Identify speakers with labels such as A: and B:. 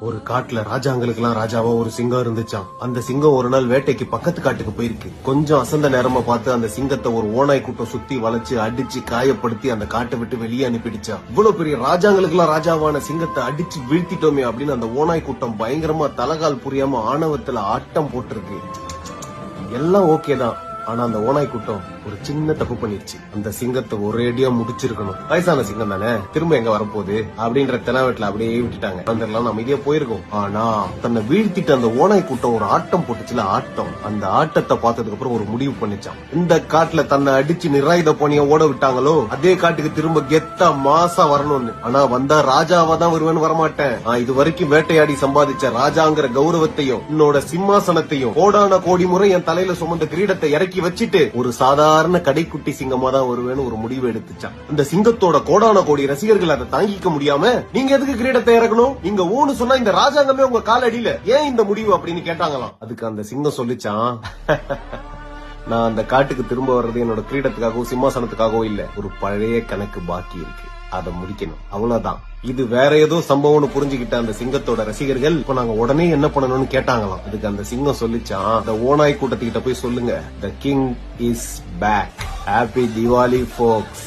A: ஒரு காட்டுல ராஜாங்களுக்கு எல்லாம் ராஜாவா ஒரு சிங்கம் இருந்துச்சாம். அந்த சிங்கம் ஒரு நாள் வேட்டைக்கு பக்கத்து காட்டுக்கு போயிருக்கு. கொஞ்சம் அசந்த நேரமா பார்த்து அந்த சிங்கத்தை ஒரு ஓநாய் கூட்டம் சுத்தி வளைச்சு அடிச்சு காயப்படுத்தி அந்த காட்டை விட்டு வெளியே அனுப்பிடுச்சா. இவ்வளவு பெரிய ராஜாங்களுக்கு எல்லாம் ராஜாவான சிங்கத்தை அடிச்சு வீழ்த்திட்டோமே அப்படின்னு அந்த ஓநாய் கூட்டம் பயங்கரமா தலகால் புரியாம ஆணவத்துல ஆட்டம் போட்டிருக்கு. எல்லாம் ஓகேதான். ஆனா அந்த ஓநாய் கூட்டம் ஒரு சின்ன தப்பு பண்ணிருச்சு. அந்த சிங்கத்தை ஒரேடியா முடிச்சிருக்கணும். வயசான சிங்கம் தானே, திரும்ப எங்க வரப்போகுது அப்படின்ற தெனாவெட்ல அப்படியே விட்டுட்டாங்க. வந்துடலாம் அமைதியா போயிருக்கோம். ஆனா தன்னை வீழ்த்திட்டு அந்த ஓநாய் கூட்டம் ஒரு ஆட்டம் போட்டுச்சுல, ஆட்டம். அந்த ஆட்டத்தை பார்த்ததுக்கு அப்புறம் ஒரு முடிவு பண்ணிச்சான். இந்த காட்டுல தன்னை அடிச்சு நிராயுத பணிய ஓட விட்டாங்களோ அதே காட்டுக்கு திரும்ப கெத்தா மாசா வரணும்னு. ஆனா வந்தா ராஜாவா தான் வருவேன்னு வரமாட்டேன். இது வரைக்கும் வேட்டையாடி சம்பாதிச்ச ராஜாங்கிற கௌரவத்தையும் என்னோட சிம்மாசனத்தையும் கோடான கோடி முறை என் தலையில சுமந்த கிரீடத்தை இறக்கி வச்சிட்டு ஒரு சாதாரண கடைக்குட்டி சிங்கமா தான் வருவேன்னு ஒரு முடிவு எடுத்துச்சான். அந்த சிங்கத்தோட கோடான கோடி ரசிகர்கள் அதை தாங்கிக்க முடியாம, நீங்க எதுக்கு கிரீடத்தை இறக்கணும், நீங்க ஊன்னு சொன்னா இந்த ராஜாங்கமே உங்க கால் அடியில, ஏன் இந்த முடிவு அப்படின்னு கேட்டாங்களாம். அதுக்கு அந்த சிங்கம் சொல்லிச்சான், நான் அந்த காட்டுக்கு திரும்ப வர்றது என்னோட கிரீடத்துக்காகவோ சிம்மாசனத்துக்காகவோ இல்ல, ஒரு பழைய கணக்கு பாக்கி இருக்கு, அதை முடிக்கணும், அவ்வளவுதான். இது வேற ஏதோ சம்பவம்னு புரிஞ்சுக்கிட்ட அந்த சிங்கத்தோட ரசிகர்கள் இப்ப நாங்க உடனே என்ன பண்ணணும்னு கேட்டாங்களாம். அதுக்கு அந்த சிங்கம் சொல்லிச்சான், அந்த ஓநாய் கூட்டத்துக்கிட்ட போய் சொல்லுங்க, the king is back, happy Diwali folks.